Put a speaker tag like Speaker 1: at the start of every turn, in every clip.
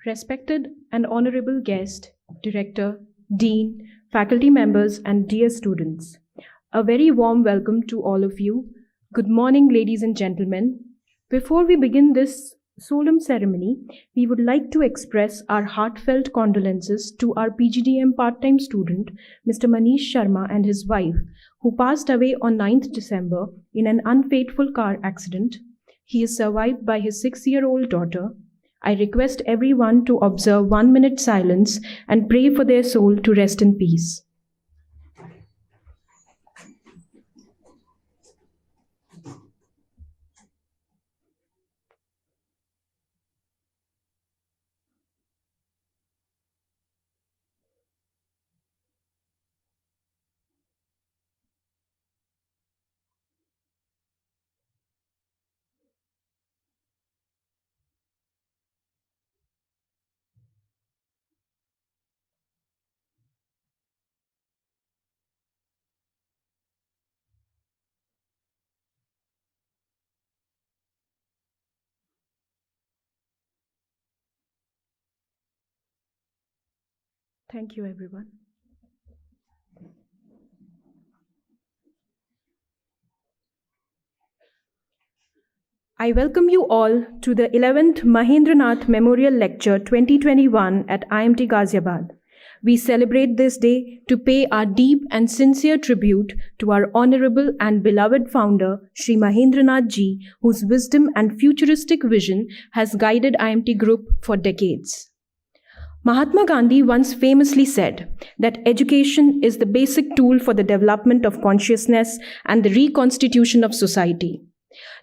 Speaker 1: Respected and honorable guest, director, dean, faculty members, and dear students, a very warm welcome to all of you. Good morning, ladies and gentlemen. Before we begin this solemn ceremony, we would like to express our heartfelt condolences to our PGDM part-time student, Mr. Manish Sharma, and his wife, who passed away on 9th December in an unfateful car accident. He is survived by his 6-year-old daughter. I request everyone to observe 1 minute silence and pray for their soul to rest in peace. Thank you, everyone. I welcome you all to the 11th Mahendra Nath Memorial Lecture 2021 at IMT Ghaziabad. We celebrate this day to pay our deep and sincere tribute to our honorable and beloved founder, Shri Mahendra Nath ji, whose wisdom and futuristic vision has guided IMT Group for decades. Mahatma Gandhi once famously said that education is the basic tool for the development of consciousness and the reconstitution of society.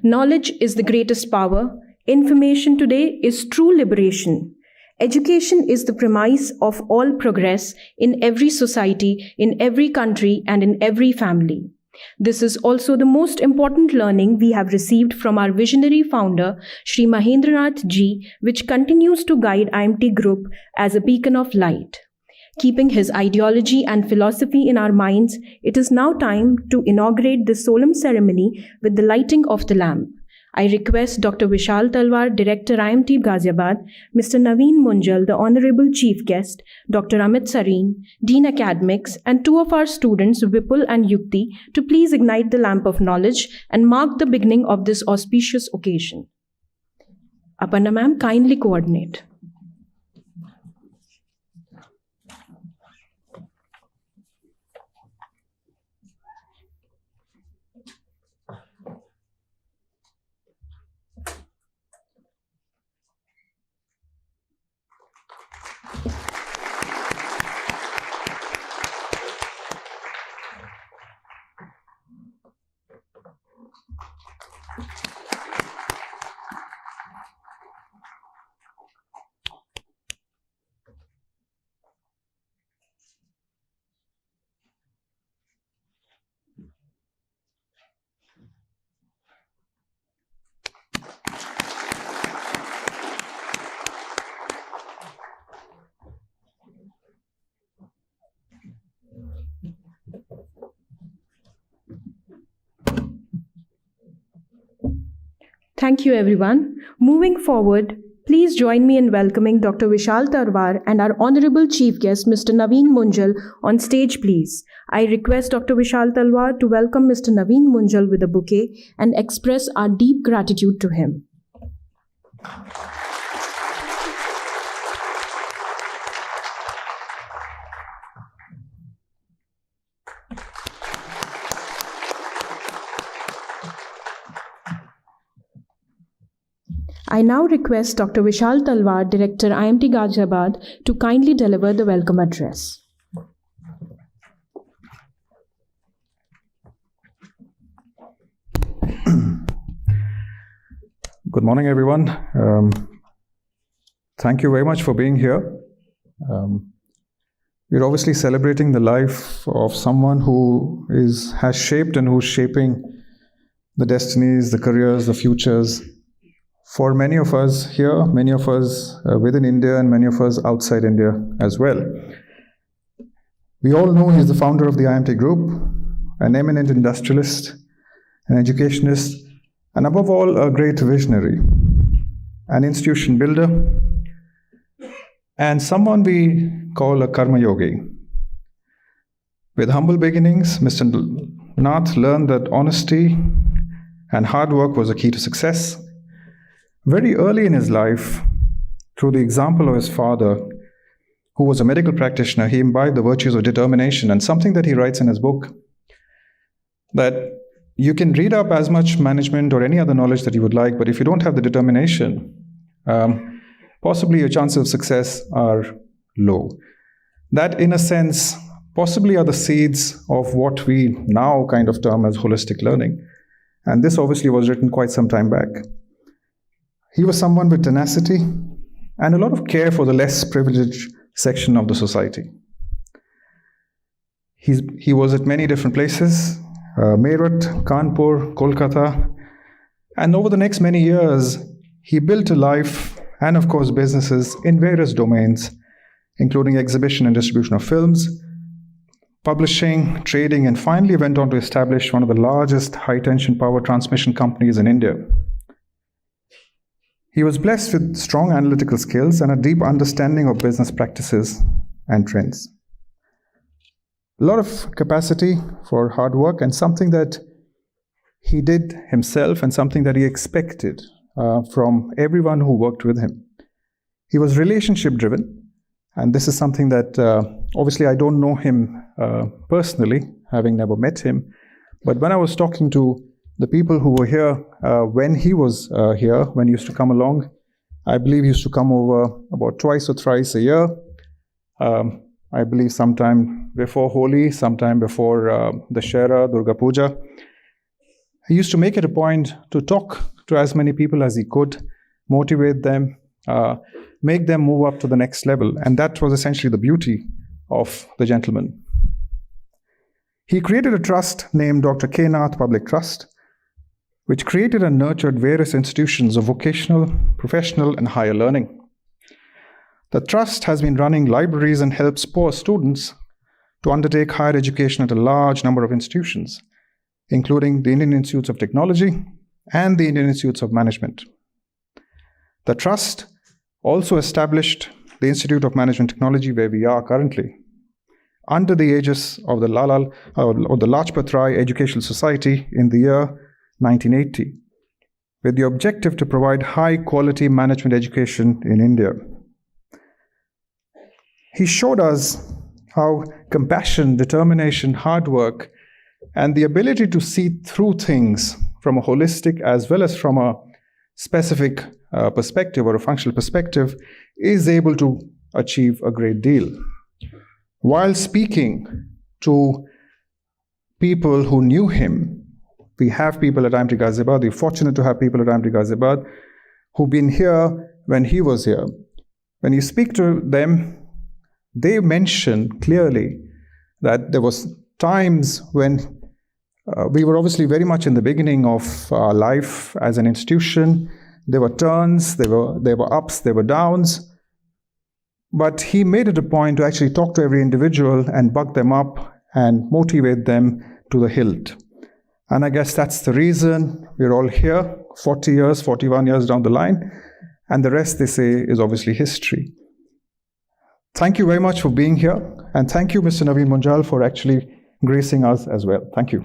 Speaker 1: Knowledge is the greatest power. Information today is true liberation. Education is the premise of all progress in every society, in every country, and in every family. This is also the most important learning we have received from our visionary founder, Shri Mahendra Nath ji, which continues to guide IMT Group as a beacon of light. Keeping his ideology and philosophy in our minds, it is now time to inaugurate this solemn ceremony with the lighting of the lamp. I request Dr. Vishal Talwar, Director IMT Ghaziabad, Mr. Naveen Munjal, the Honorable Chief Guest, Dr. Amit Sareen, Dean Academics, and two of our students, Vipul and Yukti, to please ignite the lamp of knowledge and mark the beginning of this auspicious occasion. Aparna ma'am, kindly coordinate. Thank you, everyone. Moving forward, please join me in welcoming Dr. Vishal Talwar and our Honorable Chief Guest, Mr. Naveen Munjal, on stage, please. I request Dr. Vishal Talwar to welcome Mr. Naveen Munjal with a bouquet and express our deep gratitude to him. I now request Dr. Vishal Talwar, Director IMT Ghaziabad, to kindly deliver the welcome address.
Speaker 2: Good morning, everyone. Thank you very much for being here. We're obviously celebrating the life of someone who has shaped and who's shaping the destinies, the careers, the futures for many of us here, many of us within India, and many of us outside India as well. We all know he's the founder of the IMT Group, an eminent industrialist, an educationist, and above all, a great visionary, an institution builder, and someone we call a karma yogi. With humble beginnings, Mr. Nath learned that honesty and hard work was a key to success. Very early in his life, through the example of his father, who was a medical practitioner, he imbibed the virtues of determination, and something that he writes in his book, that you can read up as much management or any other knowledge that you would like, but if you don't have the determination, possibly your chances of success are low. That, in a sense, possibly are the seeds of what we now kind of term as holistic learning. And this obviously was written quite some time back. He was someone with tenacity and a lot of care for the less privileged section of the society. He was at many different places, Meerut, Kanpur, Kolkata, and over the next many years, he built a life and, of course, businesses in various domains, including exhibition and distribution of films, publishing, trading, and finally went on to establish one of the largest high-tension power transmission companies in India. He was blessed with strong analytical skills and a deep understanding of business practices and trends. A lot of capacity for hard work, and something that he did himself and something that he expected from everyone who worked with him. He was relationship driven, and this is something that obviously I don't know him personally, having never met him, but when I was talking to the people who were here when he was here, when he used to come along, I believe he used to come over about twice or thrice a year. I believe sometime before Holi, sometime before the Shera, Durga Puja. He used to make it a point to talk to as many people as he could, motivate them, make them move up to the next level. And that was essentially the beauty of the gentleman. He created a trust named Dr. K. Nath Public Trust, which created and nurtured various institutions of vocational, professional, and higher learning. The trust has been running libraries and helps poor students to undertake higher education at a large number of institutions, including the Indian Institutes of Technology and the Indian Institutes of Management. The trust also established the Institute of Management Technology, where we are currently, under the aegis of the Lajpat Rai Educational Society in the year 1980, with the objective to provide high-quality management education in India. He showed us how compassion, determination, hard work, and the ability to see through things from a holistic as well as from a specific perspective or a functional perspective is able to achieve a great deal. While speaking to people who knew him, we have people at IMT Ghaziabad, we're fortunate to have people at IMT Ghaziabad who've been here when he was here. When you speak to them, they mention clearly that there was times when we were obviously very much in the beginning of our life as an institution. There were turns, there were ups, there were downs. But he made it a point to actually talk to every individual and buck them up and motivate them to the hilt. And I guess that's the reason we're all here, 40 years, 41 years down the line. And the rest, they say, is obviously history. Thank you very much for being here. And thank you, Mr. Naveen Munjal, for actually gracing us as well. Thank you.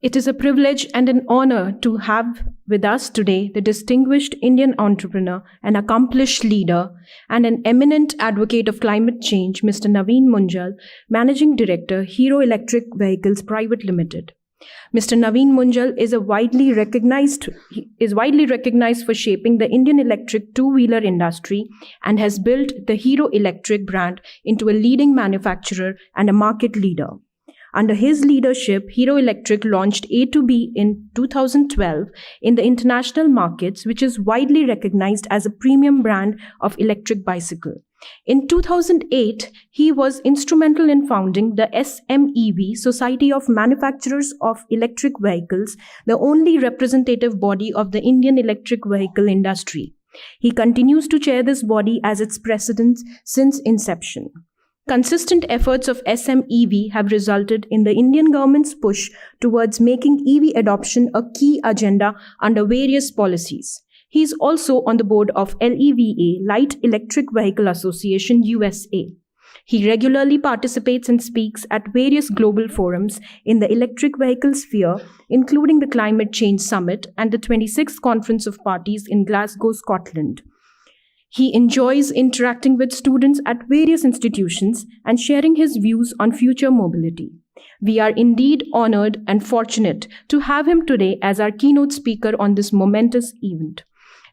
Speaker 1: It is a privilege and an honor to have with us today the distinguished Indian entrepreneur, an accomplished leader, and an eminent advocate of climate change, Mr. Naveen Munjal, Managing Director, Hero Electric Vehicles Private Limited. Mr. Naveen Munjal is widely recognized for shaping the Indian electric two-wheeler industry and has built the Hero Electric brand into a leading manufacturer and a market leader. Under his leadership, Hero Electric launched A2B in 2012 in the international markets, which is widely recognized as a premium brand of electric bicycle. In 2008, he was instrumental in founding the SMEV, Society of Manufacturers of Electric Vehicles, the only representative body of the Indian electric vehicle industry. He continues to chair this body as its president since inception. Consistent efforts of SMEV have resulted in the Indian government's push towards making EV adoption a key agenda under various policies. He is also on the board of LEVA, Light Electric Vehicle Association USA. He regularly participates and speaks at various global forums in the electric vehicle sphere, including the Climate Change Summit and the 26th Conference of Parties in Glasgow, Scotland. He enjoys interacting with students at various institutions and sharing his views on future mobility. We are indeed honored and fortunate to have him today as our keynote speaker on this momentous event.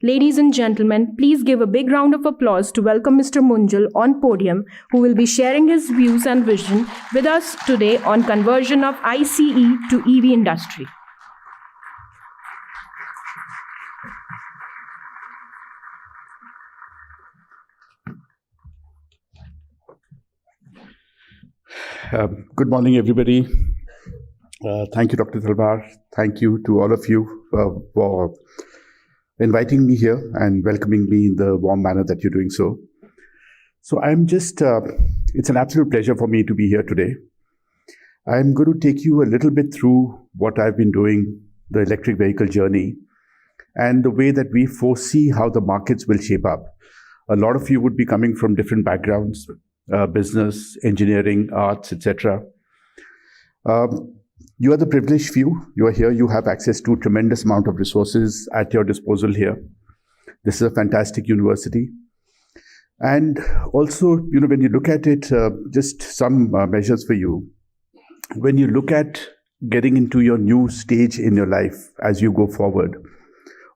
Speaker 1: Ladies and gentlemen, please give a big round of applause to welcome Mr. Munjal on podium, who will be sharing his views and vision with us today on conversion of ICE to EV industry.
Speaker 3: Good morning, everybody. Thank you, Dr. Talwar. Thank you to all of you for inviting me here and welcoming me in the warm manner that you're doing so. So it's an absolute pleasure for me to be here today. I'm going to take you a little bit through what I've been doing, the electric vehicle journey, and the way that we foresee how the markets will shape up. A lot of you would be coming from different backgrounds, business, engineering, arts, etc. You are the privileged few. You are here. You have access to a tremendous amount of resources at your disposal here. This is a fantastic university. And also, when you look at it, just some measures for you. When you look at getting into your new stage in your life as you go forward,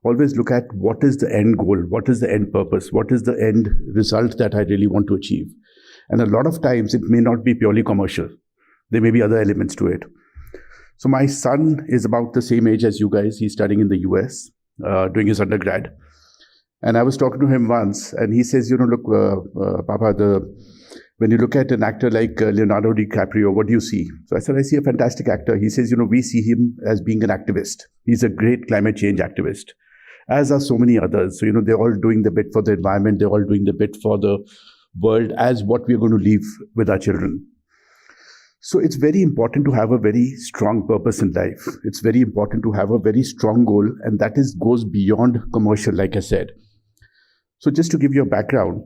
Speaker 3: always look at what is the end goal, what is the end purpose, what is the end result that I really want to achieve. And a lot of times it may not be purely commercial. There may be other elements to it. So my son is about the same age as you guys. He's studying in the US, doing his undergrad. And I was talking to him once and he says, look, Papa, when you look at an actor like Leonardo Dicaprio, what do you see? So I said, I see a fantastic actor. He says, we see him as being an activist. He's a great climate change activist, as are so many others. So, they're all doing the bit for the environment. They're all doing the bit for the world as what we're going to leave with our children. So it's very important to have a very strong purpose in life. It's very important to have a very strong goal, and that goes beyond commercial, like I said. So just to give you a background,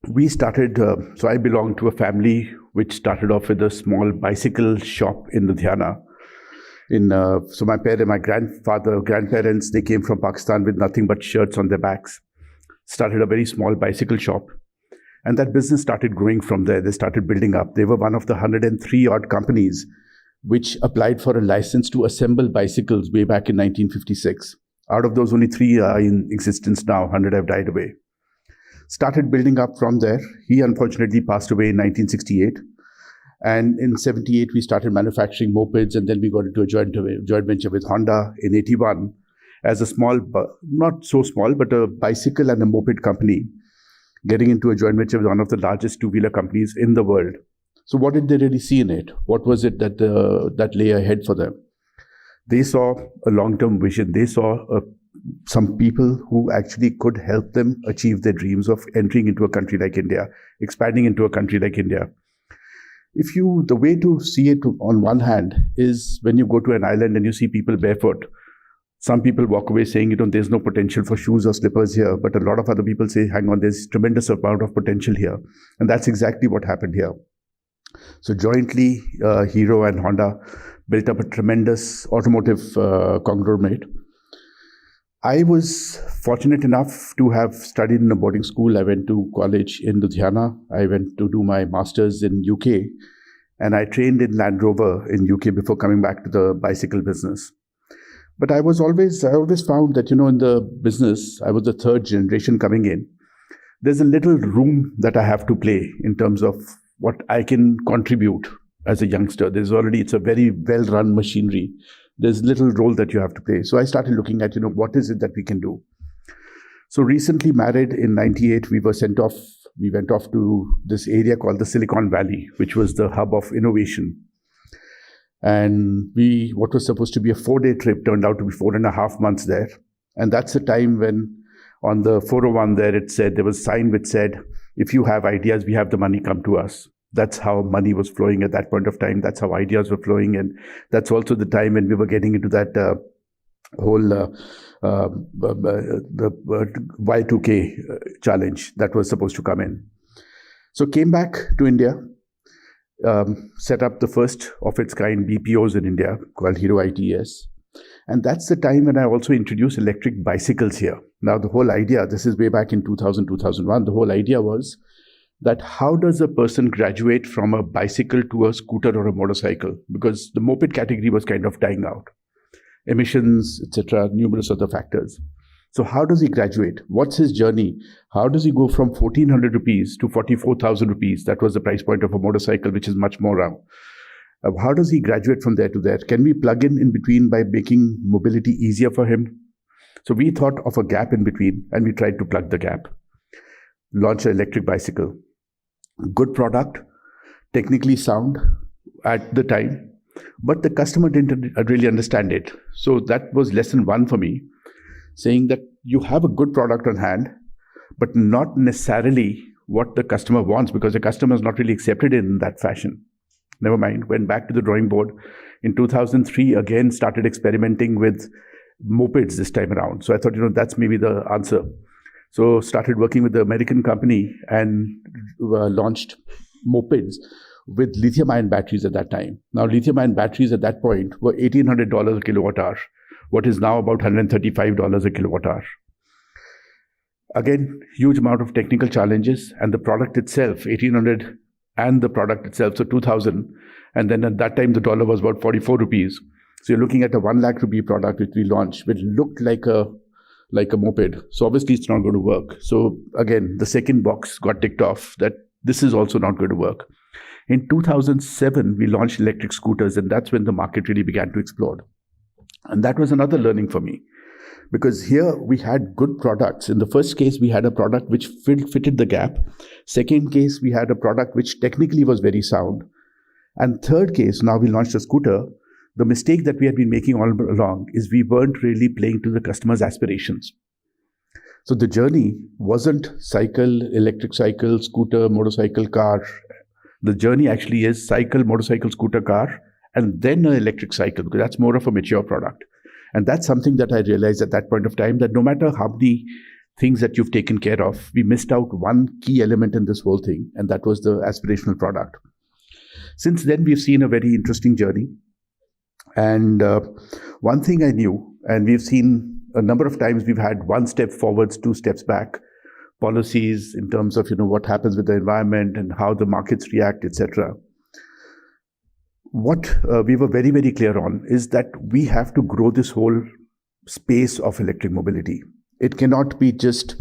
Speaker 3: we started, so I belong to a family which started off with a small bicycle shop in Ludhiana. So my grandparents, they came from Pakistan with nothing but shirts on their backs, started a very small bicycle shop. And that business started growing from there. They started building up. They were one of the 103 odd companies which applied for a license to assemble bicycles way back in 1956. Out of those, only 3 are in existence now. 100 have died away. Started building up from there. He unfortunately passed away in 1968. And in 78, we started manufacturing mopeds, and then we got into a joint venture with Honda in 81 as a small, not so small, but a bicycle and a moped company, getting into a joint venture with one of the largest two-wheeler companies in the world. So what did they really see in it? What was it that lay ahead for them? They saw a long-term vision. They saw some people who actually could help them achieve their dreams of entering into a country like India, expanding into a country like India. The way to see it on one hand is when you go to an island and you see people barefoot. Some people walk away saying, there's no potential for shoes or slippers here. But a lot of other people say, hang on, there's tremendous amount of potential here. And that's exactly what happened here. So jointly, Hero and Honda built up a tremendous automotive conglomerate. I was fortunate enough to have studied in a boarding school. I went to college in Ludhiana. I went to do my master's in UK. And I trained in Land Rover in UK before coming back to the bicycle business. But I always found that, in the business, I was the third generation coming in. There's a little room that I have to play in terms of what I can contribute as a youngster. It's a very well-run machinery. There's little role that you have to play. So I started looking at, what is it that we can do? So recently married in 98, we went off to this area called the Silicon Valley, which was the hub of innovation. And what was supposed to be a 4-day trip turned out to be 4.5 months there. And that's the time when on the 401 there was a sign which said, if you have ideas, we have the money, come to us. That's how money was flowing at that point of time. That's how ideas were flowing. And that's also the time when we were getting into that whole the Y2K challenge that was supposed to come in. So came back to India, set up the first of its kind BPOs in India called Hero ITS. And that's the time when I also introduced electric bicycles here. Now, the whole idea, this is way back in 2000, 2001, the whole idea was that how does a person graduate from a bicycle to a scooter or a motorcycle? Because the moped category was kind of dying out. Emissions, etc., numerous other factors. So how does he graduate? What's his journey? How does he go from 1,400 rupees to 44,000 rupees? That was the price point of a motorcycle, which is much more now. How does he graduate from there to there? Can we plug in between by making mobility easier for him? So we thought of a gap in between and we tried to plug the gap. Launch an electric bicycle. Good product, technically sound at the time, but the customer didn't really understand it. So that was lesson one for me, saying that you have a good product on hand, but not necessarily what the customer wants, because the customer is not really accepted it in that fashion. Never mind, went back to the drawing board. In 2003, again, started experimenting with mopeds this time around. So I thought, that's maybe the answer. So started working with the American company and launched mopeds with lithium-ion batteries at that time. Now, lithium-ion batteries at that point were $1,800 a kilowatt hour, what is now about $135 a kilowatt hour. Again, huge amount of technical challenges, and the product itself, 1,800, and the product itself, so 2,000. And then at that time, the dollar was about 44 rupees. So you're looking at a 1 lakh rupee product which we launched, which looked like a moped. So obviously it's not going to work. So again, the second box got ticked off that this is also not going to work. In 2007, we launched electric scooters, and that's when the market really began to explode. And that was another learning for me, because here we had good products. In the first case, we had a product which fitted the gap. Second case, we had a product which technically was very sound. And third case, now we launched a scooter. The mistake that we had been making all along is we weren't really playing to the customer's aspirations. So the journey wasn't cycle, electric cycle, scooter, motorcycle, car. The journey actually is cycle, motorcycle, scooter, car, and then an electric cycle, because that's more of a mature product. And that's something that I realized at that point of time, that no matter how many things that you've taken care of, we missed out one key element in this whole thing, and that was the aspirational product. Since then, we've seen a very interesting journey. And one thing I knew, and we've seen a number of times, we've had 1 step forwards, 2 steps back, policies in terms of what happens with the environment and how the markets react, etc. What we were very, very clear on is that we have to grow this whole space of electric mobility. It cannot be just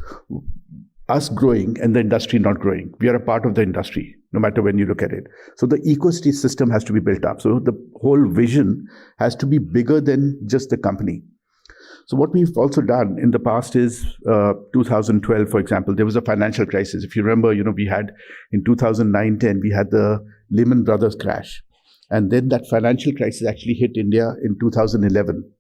Speaker 3: us growing and the industry not growing. We are a part of the industry, no matter when you look at it. So the ecosystem has to be built up. So the whole vision has to be bigger than just the company. So what we've also done in the past is 2012, for example, there was a financial crisis. If you remember, we had in 2009-10, we had the Lehman Brothers crash. And then that financial crisis actually hit India in 2011.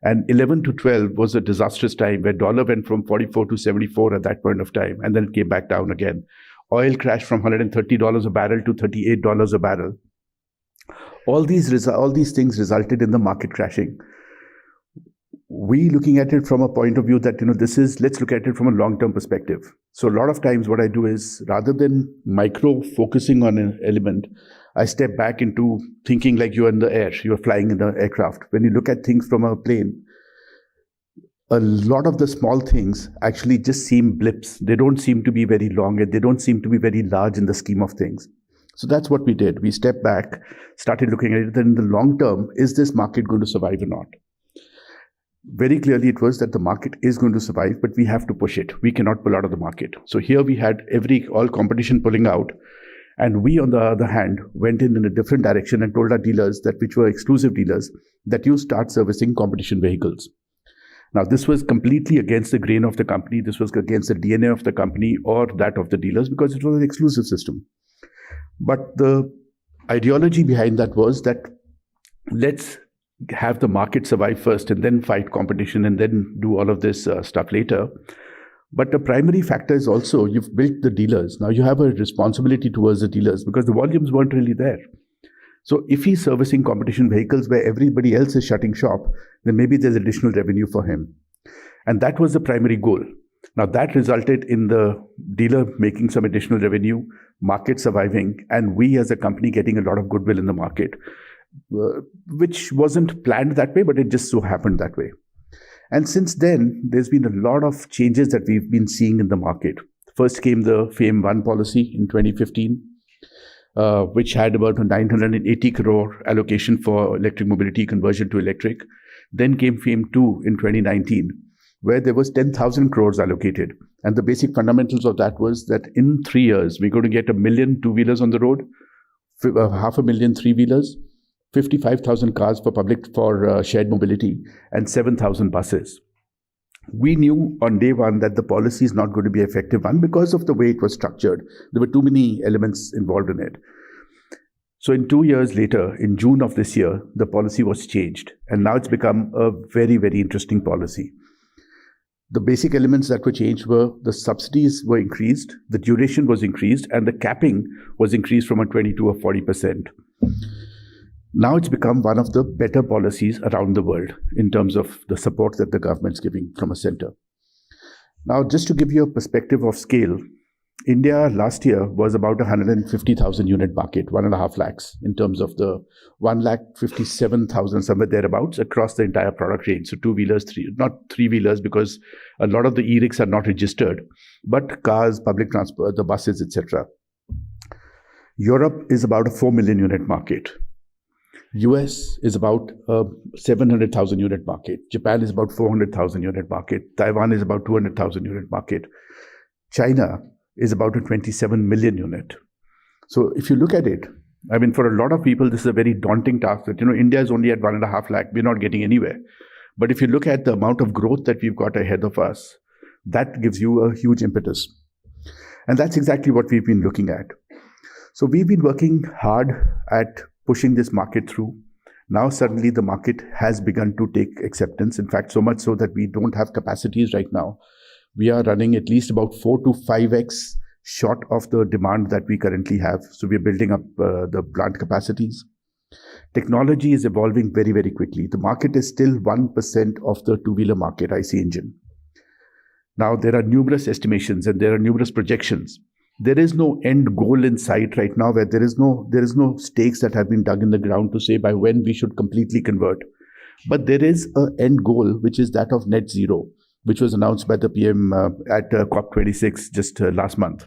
Speaker 3: And 11 to 12 was a disastrous time where dollar went from 44 to 74 at that point of time. And then it came back down again. Oil crashed from $130 a barrel to $38 a barrel. All these things resulted in the market crashing. We looking at it from a point of view that, let's look at it from a long-term perspective. So a lot of times what I do is, rather than micro focusing on an element, I step back into thinking like you're in the air, you're flying in the aircraft. When you look at things from a plane, a lot of the small things actually just seem blips. They don't seem to be very long, and they don't seem to be very large in the scheme of things. So that's what we did. We stepped back, started looking at it. Then in the long term, is this market going to survive or not? Very clearly it was that the market is going to survive, but we have to push it. We cannot pull out of the market. So here we had all competition pulling out. And we, on the other hand, went in a different direction and told our dealers, which were exclusive dealers, that you start servicing competition vehicles. Now, this was completely against the grain of the company. This was against the DNA of the company or that of the dealers, because it was an exclusive system. But the ideology behind that was that let's have the market survive first and then fight competition and then do all of this stuff later. But the primary factor is also you've built the dealers. Now you have a responsibility towards the dealers because the volumes weren't really there. So if he's servicing competition vehicles where everybody else is shutting shop, then maybe there's additional revenue for him. And that was the primary goal. Now that resulted in the dealer making some additional revenue, market surviving, and we as a company getting a lot of goodwill in the market, which wasn't planned that way, but it just so happened that way. And since then, there's been a lot of changes that we've been seeing in the market. First came the FAME 1 policy in 2015, which had about a 980 crore allocation for electric mobility conversion to electric. Then came FAME 2 in 2019, where there was 10,000 crores allocated. And the basic fundamentals of that was that in 3 years, we're going to get 1 million two-wheelers on the road, 500,000 three-wheelers, 55,000 cars for shared mobility, and 7,000 buses. We knew on day one that the policy is not going to be an effective one because of the way it was structured. There were too many elements involved in it. So in 2 years later, in June of this year, the policy was changed. And now it's become a very, very interesting policy. The basic elements that were changed were the subsidies were increased, the duration was increased, and the capping was increased from a 20 to a 40%. Now it's become one of the better policies around the world in terms of the support that the government's giving from a center. Now, just to give you a perspective of scale, India last year was about 150,000 unit market, 1.5 lakhs in terms of the 1,57,000 somewhere thereabouts across the entire product range. So two-wheelers, not three-wheelers because a lot of the e-rickshaws are not registered, but cars, public transport, the buses, etc. Europe is about a 4 million unit market. US is about a 700,000 unit market. Japan is about 400,000 unit market. Taiwan is about 200,000 unit market. China is about a 27 million unit. So if you look at it, I mean, for a lot of people, this is a very daunting task that, India is only at 1.5 lakh. We're not getting anywhere. But if you look at the amount of growth that we've got ahead of us, that gives you a huge impetus. And that's exactly what we've been looking at. So we've been working hard at pushing this market through. Now suddenly the market has begun to take acceptance. In fact, so much so that we don't have capacities right now. We are running at least about 4 to 5x short of the demand that we currently have. So we're building up the plant capacities. Technology is evolving very, very quickly. The market is still 1% of the two-wheeler market, IC engine. Now there are numerous estimations and there are numerous projections. There is no end goal in sight right now where there is no stakes that have been dug in the ground to say by when we should completely convert. But there is an end goal, which is that of net zero, which was announced by the PM at COP26 just last month,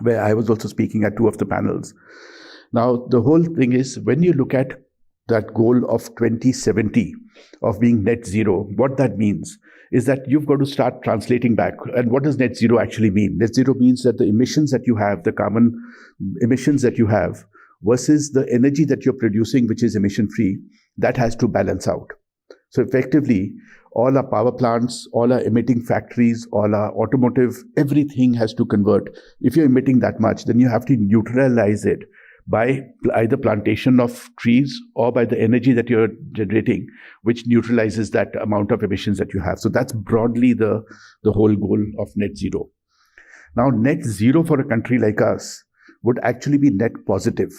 Speaker 3: where I was also speaking at 2 of the panels. Now, the whole thing is when you look at that goal of 2070 of being net zero, what that means is that you've got to start translating back. And what does net zero actually mean? Net zero means that the emissions that you have, the carbon emissions that you have versus the energy that you're producing, which is emission free, that has to balance out. So effectively, all our power plants, all our emitting factories, all our automotive, everything has to convert. If you're emitting that much, then you have to neutralize it by either plantation of trees or by the energy that you're generating, which neutralizes that amount of emissions that you have. So that's broadly the whole goal of net zero. Now, net zero for a country like us would actually be net positive.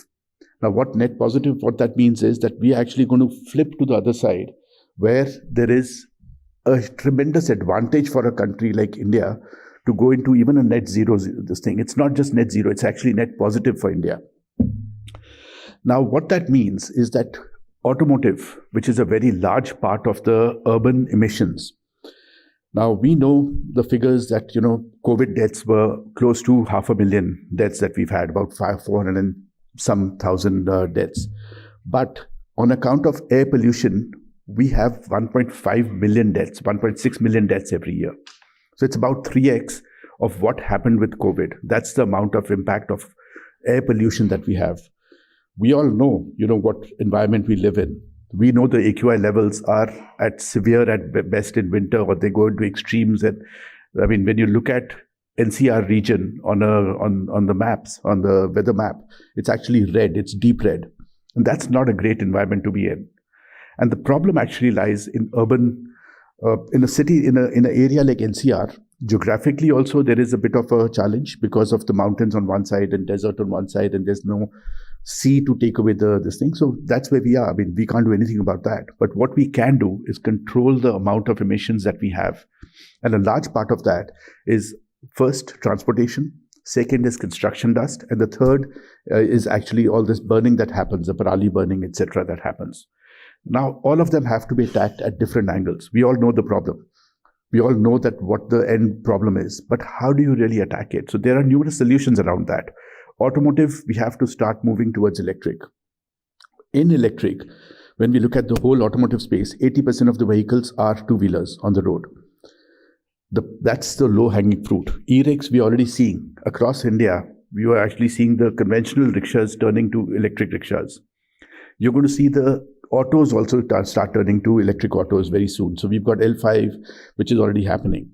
Speaker 3: Now, what net positive, what that means is that we are actually going to flip to the other side, where there is a tremendous advantage for a country like India to go into even a net zero, this thing. It's not just net zero, it's actually net positive for India. Now, what that means is that automotive, which is a very large part of the urban emissions. Now, we know the figures that, COVID deaths were close to 500,000 deaths that we've had, about 400 and some thousand deaths. But on account of air pollution, we have 1.5 million deaths, 1.6 million deaths every year. So it's about 3x of what happened with COVID. That's the amount of impact of air pollution that we have. We all know, what environment we live in. We know the AQI levels are at severe at best in winter, or they go into extremes. And I mean, when you look at NCR region on the maps, on the weather map, it's actually red. It's deep red, and that's not a great environment to be in. And the problem actually lies in urban, in a city, in an area like NCR. Geographically also, there is a bit of a challenge because of the mountains on one side and desert on one side, and there's no sea to take away this thing. So that's where we are. I mean, we can't do anything about that. But what we can do is control the amount of emissions that we have. And a large part of that is first transportation, second is construction dust, and the third is actually all this burning that happens, the parali burning, etc. that happens. Now, all of them have to be attacked at different angles. We all know the problem. We all know that what the end problem is, but how do you really attack it? So there are numerous solutions around that. Automotive, we have to start moving towards electric. In electric, when we look at the whole automotive space, 80% of the vehicles are two-wheelers on the road. That's the low-hanging fruit. E-rickshaws, we're already seeing. Across India, we are actually seeing the conventional rickshaws turning to electric rickshaws. You're going to see the autos also start turning to electric autos very soon. So we've got L5, which is already happening.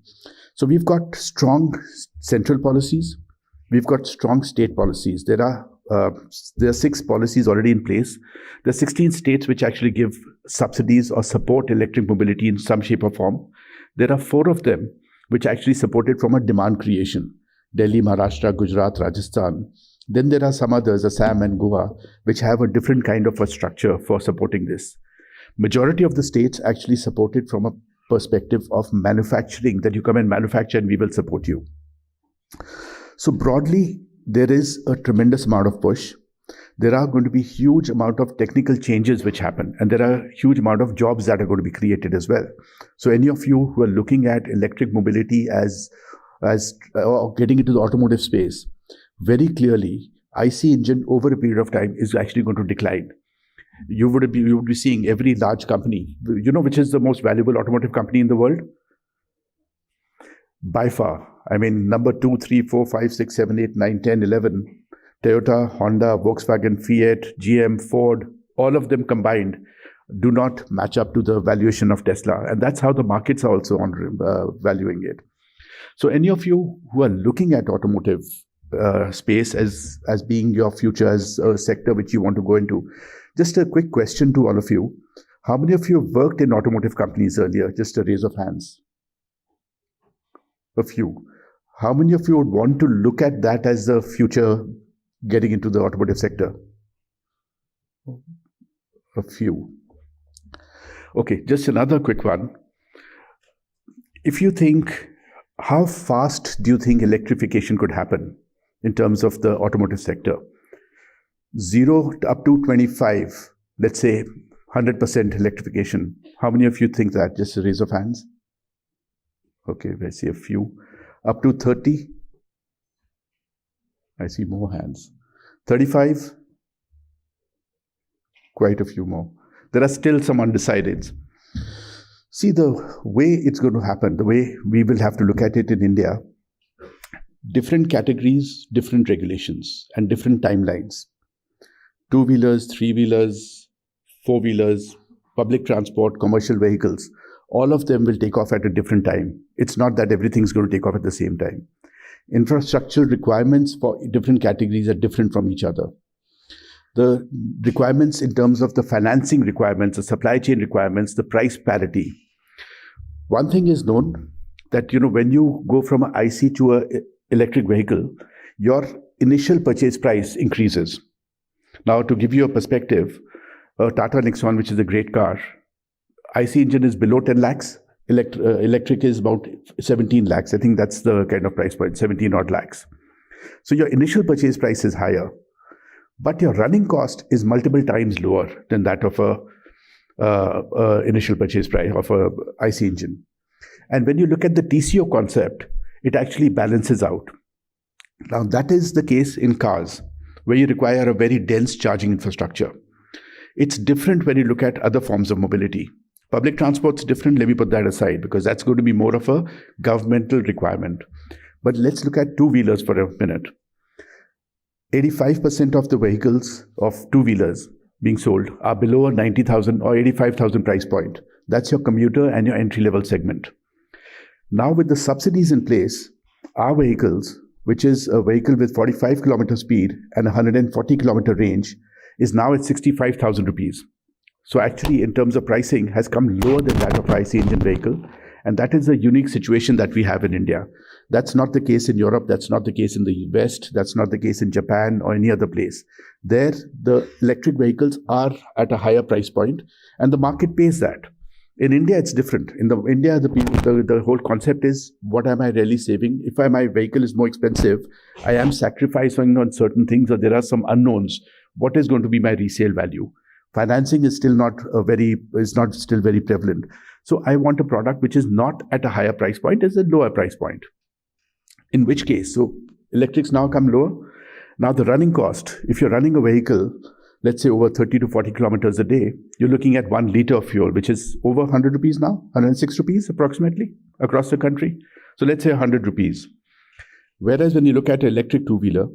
Speaker 3: So we've got strong central policies. We've got strong state policies. There are 6 policies already in place. There are 16 states which actually give subsidies or support electric mobility in some shape or form. There are 4 of them which actually support it from a demand creation. Delhi, Maharashtra, Gujarat, Rajasthan. Then there are some others, Assam and Goa, which have a different kind of a structure for supporting this. Majority of the states actually support it from a perspective of manufacturing, that you come and manufacture and we will support you. So broadly, there is a tremendous amount of push. There are going to be huge amount of technical changes which happen, and there are huge amount of jobs that are going to be created as well. So any of you who are looking at electric mobility as getting into the automotive space, very clearly, IC engine over a period of time is actually going to decline. You would be seeing every large company, which is the most valuable automotive company in the world? By far. I mean, number 2, 3, 4, 5, 6, 7, 8, 9, 10, 11, Toyota, Honda, Volkswagen, Fiat, GM, Ford, all of them combined do not match up to the valuation of Tesla. And that's how the markets are also valuing it. So any of you who are looking at automotive space as being your future, as a sector which you want to go into, just a quick question to all of you. How many of you have worked in automotive companies earlier? Just a raise of hands. A few. How many of you would want to look at that as the future getting into the automotive sector? A few. Okay, just another quick one. If you think, how fast do you think electrification could happen in terms of the automotive sector? 0 up to 25, let's say 100% electrification. How many of you think that? Just a raise of hands. Okay, I see a few. Up to 30? I see more hands. 35? Quite a few more. There are still some undecideds. See, the way it's going to happen, the way we will have to look at it in India, different categories, different regulations, and different timelines. 2-wheelers, 3-wheelers, 4-wheelers, public transport, commercial vehicles, all of them will take off at a different time. It's not that everything's going to take off at the same time. Infrastructural requirements for different categories are different from each other. The requirements in terms of the financing requirements, the supply chain requirements, the price parity. One thing is known that, when you go from an IC to an electric vehicle, your initial purchase price increases. Now, to give you a perspective, a Tata Nexon, which is a great car, IC engine is below 10 lakhs. Electric is about 17 lakhs. I think that's the kind of price point, 17 odd lakhs. So your initial purchase price is higher, but your running cost is multiple times lower than that of a initial purchase price of a IC engine. And when you look at the TCO concept, it actually balances out. Now, that is the case in cars, where you require a very dense charging infrastructure. It's different when you look at other forms of mobility. Public transport's different, let me put that aside, because that's going to be more of a governmental requirement. But let's look at two-wheelers for a minute. 85% of the vehicles of two-wheelers being sold are below a 90,000 or 85,000 price point. That's your commuter and your entry-level segment. Now with the subsidies in place, our vehicles, which is a vehicle with 45 kilometer speed and 140 kilometer range, is now at 65,000 rupees. So actually, in terms of pricing, has come lower than that of IC engine vehicle. And that is a unique situation that we have in India. That's not the case in Europe. That's not the case in the West. That's not the case in Japan or any other place. There, the electric vehicles are at a higher price point, and the market pays that. In India, it's different. In India, the whole concept is, what am I really saving? If my vehicle is more expensive, I am sacrificing on certain things, or there are some unknowns. What is going to be my resale value? Financing is still not still very prevalent. So I want a product which is not at a higher price point, it's a lower price point. In which case, so electrics now come lower. Now the running cost, if you're running a vehicle, let's say over 30 to 40 kilometers a day, you're looking at 1 liter of fuel, which is over 100 rupees now, 106 rupees approximately across the country. So let's say 100 rupees. Whereas when you look at an electric two-wheeler,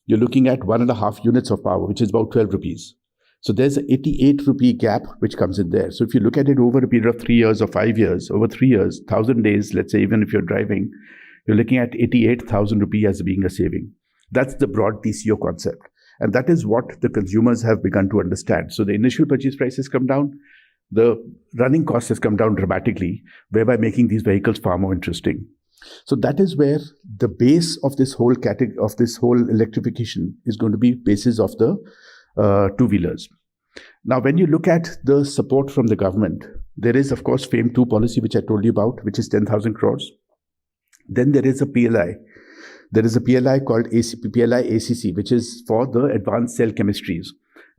Speaker 3: you're looking at 1.5 units of power, which is about 12 rupees. So there's an 88 rupee gap which comes in there. So if you look at it over a period of 3 years or 5 years, over 3 years, 1,000 days, let's say even if you're driving, you're looking at 88,000 rupee as being a saving. That's the broad TCO concept. And that is what the consumers have begun to understand. So the initial purchase price has come down, the running cost has come down dramatically, thereby making these vehicles far more interesting. So that is where the base of this whole category, of this whole electrification, is going to be basis of the two-wheelers. Now, when you look at the support from the government, there is, of course, FAME 2 policy, which I told you about, which is 10,000 crores. Then there is a PLI. There is a PLI called PLI ACC, which is for the advanced cell chemistries.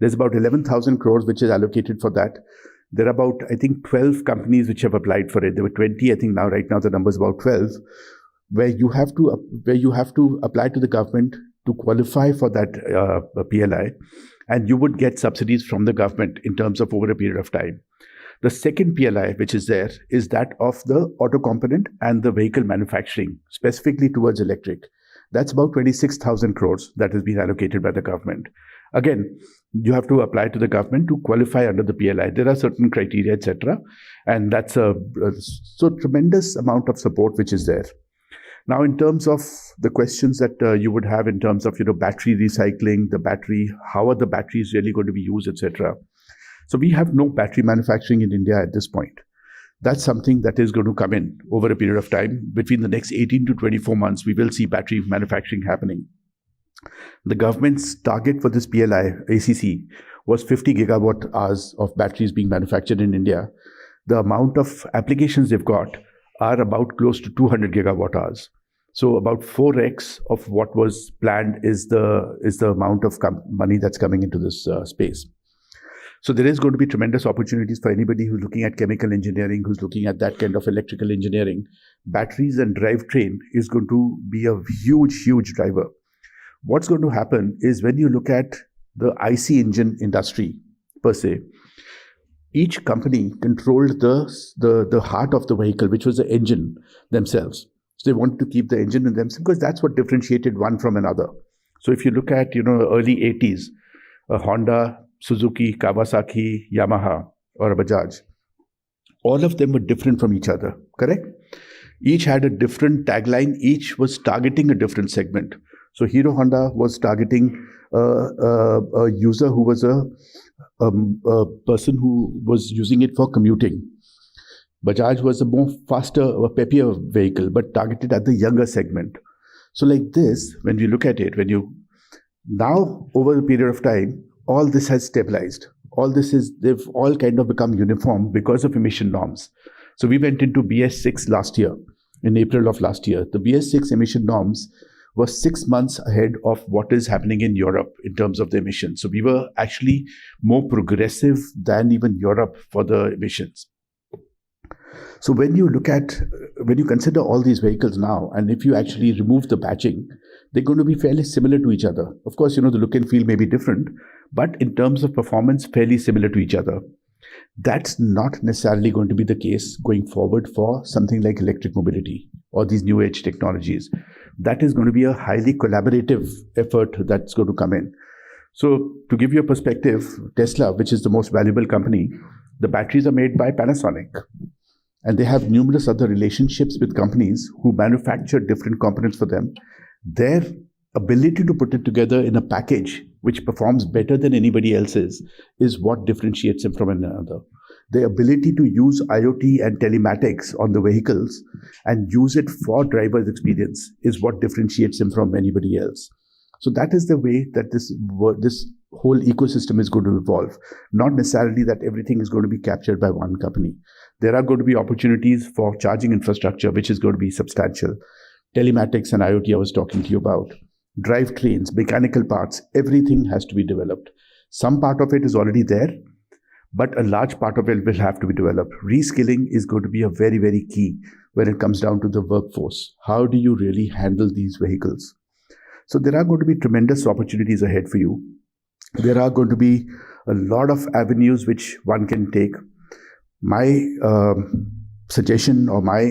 Speaker 3: There's about 11,000 crores, which is allocated for that. There are about, I think, 12 companies which have applied for it. There were 20, I think now, right now, the number is about 12, where you have to apply to the government to qualify for that PLI, and you would get subsidies from the government in terms of over a period of time. The second PLI, which is there, is that of the auto component and the vehicle manufacturing, specifically towards electric. That's about 26,000 crores that has been allocated by the government. Again, you have to apply to the government to qualify under the PLI. There are certain criteria, etc. And that's a tremendous amount of support which is there. Now, in terms of the questions that you would have in terms of, battery recycling, the battery, how are the batteries really going to be used, etc. So we have no battery manufacturing in India at this point. That's something that is going to come in over a period of time. Between the next 18 to 24 months, we will see battery manufacturing happening. The government's target for this PLI ACC was 50 gigawatt hours of batteries being manufactured in India. The amount of applications they've got are about close to 200 gigawatt hours. So about 4x of what was planned is the amount of money that's coming into this space. So there is going to be tremendous opportunities for anybody who's looking at chemical engineering, who's looking at that kind of electrical engineering. Batteries and drivetrain is going to be a huge, huge driver. What's going to happen is when you look at the IC engine industry per se, each company controlled the heart of the vehicle, which was the engine themselves. So they wanted to keep the engine in themselves because that's what differentiated one from another. So if you look at, early 80s, Honda, Suzuki, Kawasaki, Yamaha, or Bajaj, all of them were different from each other, correct? Each had a different tagline. Each was targeting a different segment. So Hero Honda was targeting a user who was a person who was using it for commuting. Bajaj was a more faster, a peppier vehicle, but targeted at the younger segment. So like this, when we look at it, now over a period of time, all this has stabilized. They've all kind of become uniform because of emission norms. So we went into Bs6 last year, in April of last year. The Bs6 emission norms was 6 months ahead of what is happening in Europe in terms of the emissions. So we were actually more progressive than even Europe for the emissions. So when you consider all these vehicles now, and if you actually remove the badging, they're going to be fairly similar to each other. Of course, the look and feel may be different, but in terms of performance, fairly similar to each other. That's not necessarily going to be the case going forward for something like electric mobility or these new age technologies. That is going to be a highly collaborative effort that's going to come in. So to give you a perspective, Tesla, which is the most valuable company, the batteries are made by Panasonic. And they have numerous other relationships with companies who manufacture different components for them. Their ability to put it together in a package which performs better than anybody else's is what differentiates them from another. The ability to use IoT and telematics on the vehicles and use it for driver's experience is what differentiates him from anybody else. So that is the way that this whole ecosystem is going to evolve. Not necessarily that everything is going to be captured by one company. There are going to be opportunities for charging infrastructure, which is going to be substantial. Telematics and IoT I was talking to you about. Drivetrains, mechanical parts, everything has to be developed. Some part of it is already there, but a large part of it will have to be developed. Reskilling is going to be a very, very key when it comes down to the workforce. How do you really handle these vehicles? So there are going to be tremendous opportunities ahead for you. There are going to be a lot of avenues which one can take. My suggestion or my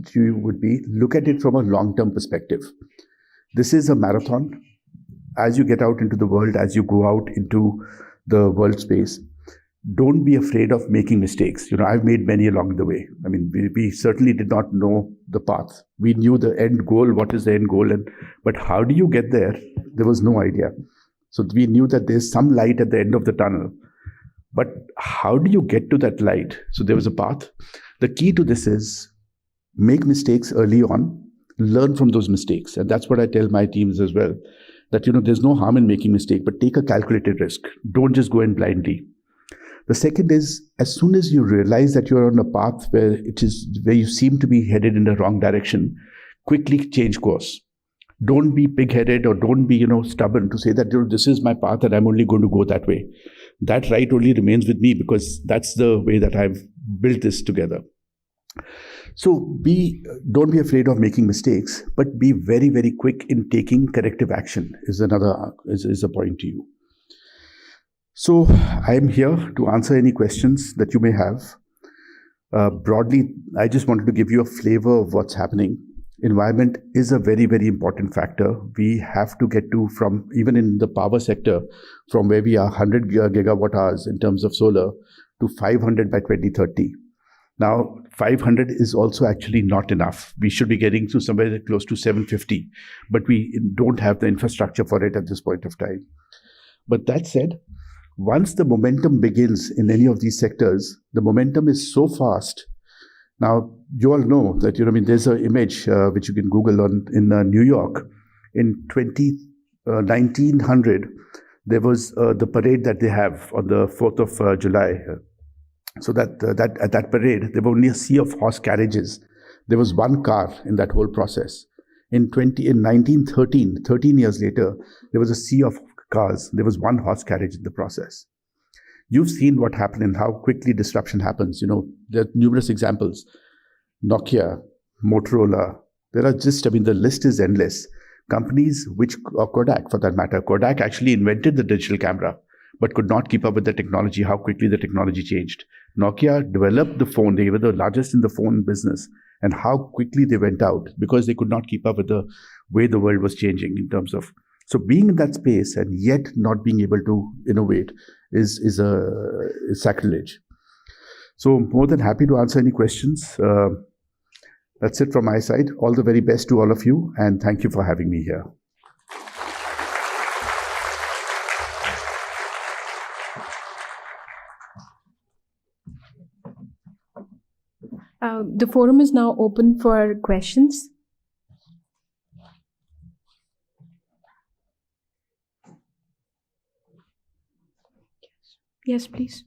Speaker 3: to you would be, look at it from a long-term perspective. This is a marathon. As you get out into the world, as you go out into the world space, don't be afraid of making mistakes. I've made many along the way. I mean, we certainly did not know the path. We knew the end goal, what is the end goal, but how do you get there? There was no idea. So we knew that there's some light at the end of the tunnel, but how do you get to that light? So there was a path. The key to this is make mistakes early on, learn from those mistakes. And that's what I tell my teams as well, that, there's no harm in making mistake, but take a calculated risk. Don't just go in blindly. The second is, as soon as you realize that you're on a path where you seem to be headed in the wrong direction, quickly change course. Don't be pig-headed or don't be, stubborn to say that, this is my path and I'm only going to go that way. That right only remains with me because that's the way that I've built this together. So don't be afraid of making mistakes, but be very, very quick in taking corrective action is a point to you. So I'm here to answer any questions that you may have. Broadly, I just wanted to give you a flavor of what's happening. Environment is a very, very important factor. We have to get to, from even in the power sector, from where we are 100 gigawatt hours in terms of solar to 500 by 2030. Now, 500 is also actually not enough. We should be getting to somewhere close to 750, but we don't have the infrastructure for it at this point of time. But that said, once the momentum begins in any of these sectors, the momentum is so fast. Now, you all know that, there's an image which you can Google in New York. In 1900, there was the parade that they have on the 4th of July. So that at that parade, there were only a sea of horse carriages. There was one car in that whole process. In 1913, 13 years later, there was a sea of cars. There was one horse carriage in the process. You've seen what happened and how quickly disruption happens. There are numerous examples. Nokia, Motorola, the list is endless. Companies or Kodak for that matter. Kodak actually invented the digital camera, but could not keep up with the technology, how quickly the technology changed. Nokia developed the phone. They were the largest in the phone business, and how quickly they went out because they could not keep up with the way the world was changing in terms of. So being in that space and yet not being able to innovate is sacrilege. So more than happy to answer any questions. That's it from my side. All the very best to all of you, and thank you for having me here.
Speaker 1: The forum is now open for questions. Yes, please.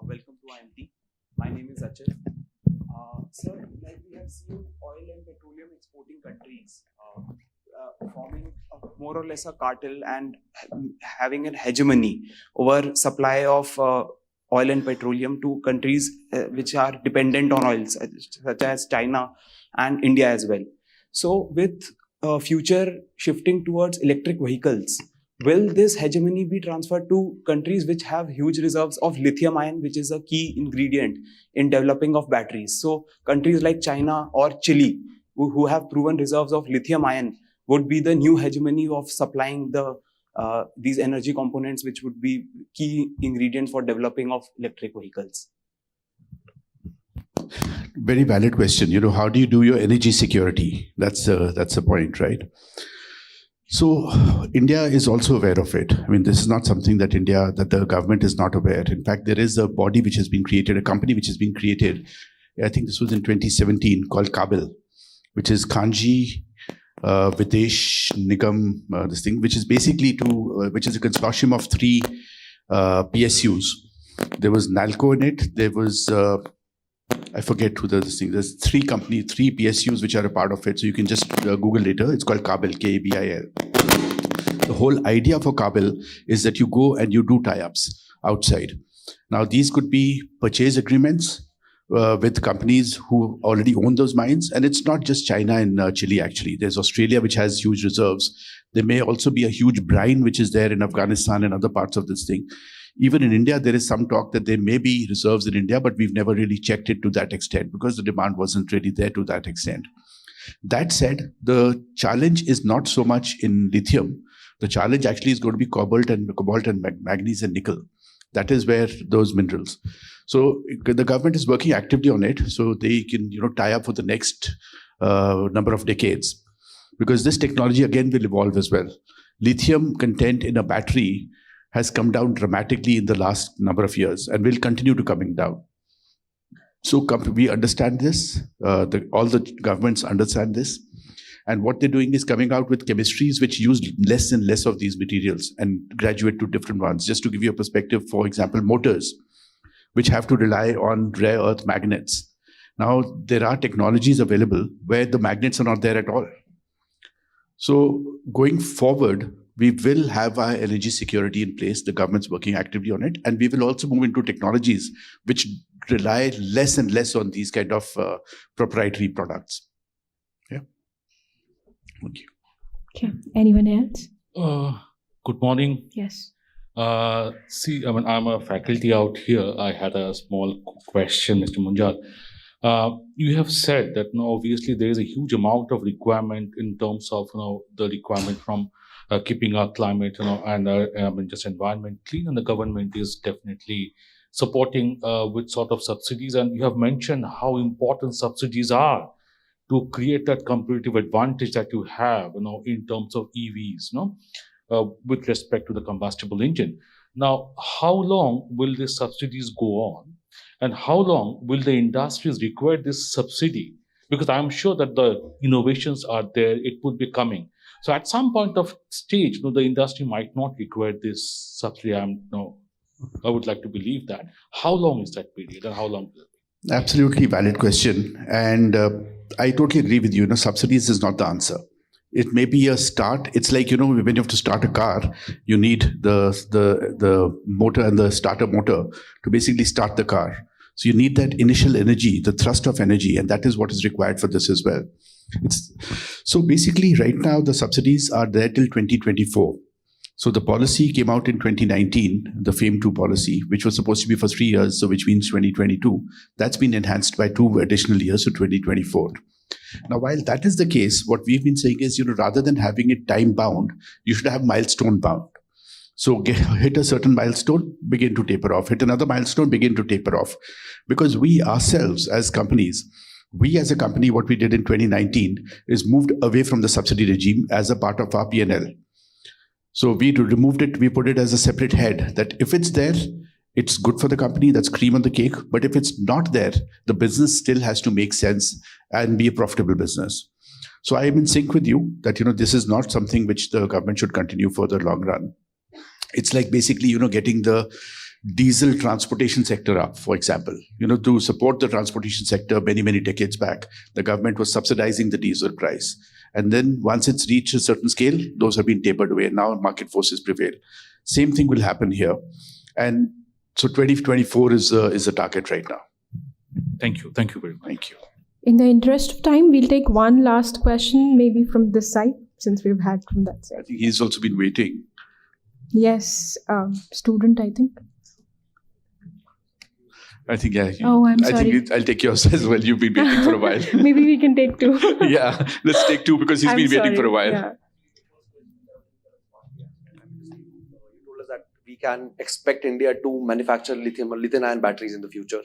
Speaker 4: Welcome to IMT. My name is Achal. Sir, like we have seen oil and petroleum exporting countries forming more or less a cartel and having a hegemony over supply of oil and petroleum to countries which are dependent on oil, such as China and India as well. So with future shifting towards electric vehicles, will this hegemony be transferred to countries which have huge reserves of lithium ion, which is a key ingredient in developing of batteries? So countries like China or Chile, who have proven reserves of lithium ion would be the new hegemony of supplying these energy components, which would be key ingredient for developing of electric vehicles?
Speaker 3: Very valid question. How do you do your energy security? That's the point, right? So India is also aware of it. I mean, this is not something that the government is not aware. In fact, there is a body which has been created, a company which has been created, I think this was in 2017, called KABIL, which is Kanji Videsh Nigam, this thing, which is basically which is a consortium of three PSUs. There was NALCO in it. There was I forget who this thing. There's three PSUs which are a part of it. So you can just Google later. It's called KABIL, KABIL. The whole idea for KABIL is that you go and you do tie-ups outside. Now, these could be purchase agreements with companies who already own those mines. And it's not just China and Chile, actually. There's Australia, which has huge reserves. There may also be a huge brine, which is there in Afghanistan and other parts of this thing. Even in India, there is some talk that there may be reserves in India, but we've never really checked it to that extent because the demand wasn't really there to that extent. That said, the challenge is not so much in lithium. The challenge actually is going to be cobalt and manganese and nickel. That is where those minerals. So the government is working actively on it, so they can tie up for the next number of decades, because this technology again will evolve as well. Lithium content in a battery has come down dramatically in the last number of years and will continue to coming down. So we understand this. All the governments understand this. And what they're doing is coming out with chemistries which use less and less of these materials and graduate to different ones. Just to give you a perspective, for example, motors, which have to rely on rare earth magnets. Now, there are technologies available where the magnets are not there at all. So going forward, we will have our energy security in place. The government's working actively on it. And we will also move into technologies which rely less and less on these kind of proprietary products. Yeah. Thank you.
Speaker 1: Okay. Anyone else?
Speaker 5: Good morning.
Speaker 1: Yes.
Speaker 5: I'm a faculty out here. I had a small question, Mr. Munjal. You have said that obviously there is a huge amount of requirement in terms of the requirement from keeping our climate and just environment clean, and the government is definitely supporting with sort of subsidies. And you have mentioned how important subsidies are to create that competitive advantage that you have, in terms of EVs, with respect to the combustible engine. Now, how long will these subsidies go on? And how long will the industries require this subsidy? Because I'm sure that the innovations are there, it would be coming. So at some point of stage, the industry might not require this subsidy. I would like to believe that. How long is that period and how long will it be?
Speaker 3: Absolutely valid question. And I totally agree with you. Subsidies is not the answer. It may be a start. It's like, when you have to start a car, you need the motor and the starter motor to basically start the car. So you need that initial energy, the thrust of energy, and that is what is required for this as well. So basically, right now, the subsidies are there till 2024. So the policy came out in 2019, the FAME 2 policy, which was supposed to be for 3 years, so which means 2022. That's been enhanced by 2 additional years, so 2024. Now, while that is the case, what we've been saying is, rather than having it time-bound, you should have milestone-bound. So hit a certain milestone, begin to taper off. Hit another milestone, begin to taper off. Because we ourselves, as companies, as a company, what we did in 2019 is moved away from the subsidy regime as a part of our P&L. So we removed it, we put it as a separate head, that if it's there, it's good for the company, that's cream on the cake. But if it's not there, the business still has to make sense and be a profitable business. So I am in sync with you that, this is not something which the government should continue for the long run. It's like basically, getting the diesel transportation sector up, for example. To support the transportation sector many, many decades back, the government was subsidizing the diesel price. And then once it's reached a certain scale, those have been tapered away. Now market forces prevail. Same thing will happen here. And so 2024 is a target right now.
Speaker 5: Thank you. Thank you very much.
Speaker 3: Thank you.
Speaker 1: In the interest of time, we'll take one last question, maybe from this side, since we've had from that side.
Speaker 3: I think he's also been waiting.
Speaker 1: Yes, student, I think.
Speaker 3: I think, yeah.
Speaker 1: Oh, I'm
Speaker 3: I
Speaker 1: sorry.
Speaker 3: think I'll take yours as well. You've been waiting for a while.
Speaker 1: Maybe we can take two.
Speaker 3: Yeah, let's take two because he's
Speaker 1: I'm
Speaker 3: been waiting
Speaker 1: sorry.
Speaker 3: for a while.
Speaker 1: Yeah.
Speaker 6: You told us that we can expect India to manufacture lithium-ion batteries in the future.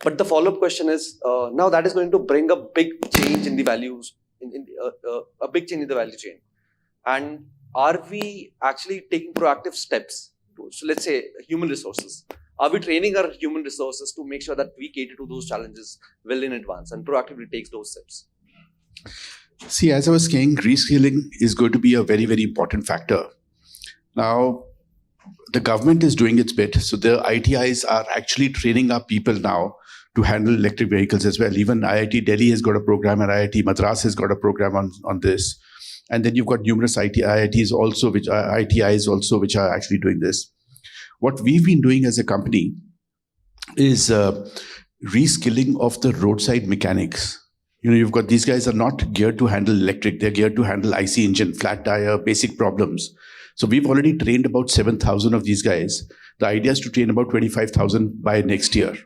Speaker 6: But the follow-up question is, now that is going to bring a big change in the values, a big change in the value chain. And are we actually taking proactive steps? So let's say human resources. Are we training our human resources to make sure that we cater to those challenges well in advance and proactively takes those steps?
Speaker 3: See, as I was saying, reskilling is going to be a very, very important factor. Now, the government is doing its bit. So the ITIs are actually training up people now to handle electric vehicles as well. Even IIT Delhi has got a program and IIT Madras has got a program on this. And then you've got numerous IITs also, ITIs also, which are actually doing this. What we've been doing as a company is reskilling of the roadside mechanics. You know, you've got these guys are not geared to handle electric. They're geared to handle IC engine, flat tire, basic problems. So we've already trained about 7,000 of these guys. The idea is to train about 25,000 by next year.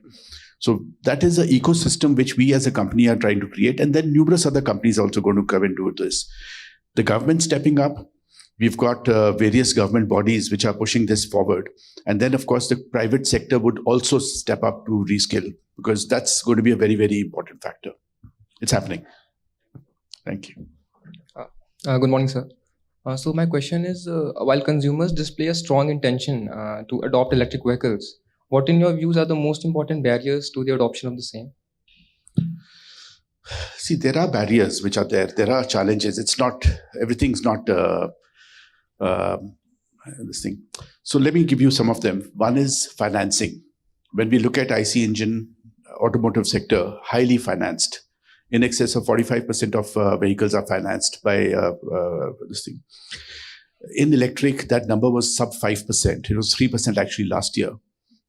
Speaker 3: So that is an ecosystem which we as a company are trying to create. And then numerous other companies also going to come and do this. The government stepping up. We've got various government bodies which are pushing this forward. And then, of course, the private sector would also step up to reskill because that's going to be a very, very important factor. It's happening. Thank you.
Speaker 7: Good morning, sir. So my question is, while consumers display a strong intention to adopt electric vehicles, what in your views are the most important barriers to the adoption of the same?
Speaker 3: See, there are barriers which are there. There are challenges. It's not, everything's not this thing. So let me give you some of them. One is financing. When we look at IC engine, automotive sector, highly financed. In excess of 45% of vehicles are financed by this thing. In electric, that number was sub 5%. It was 3% actually last year.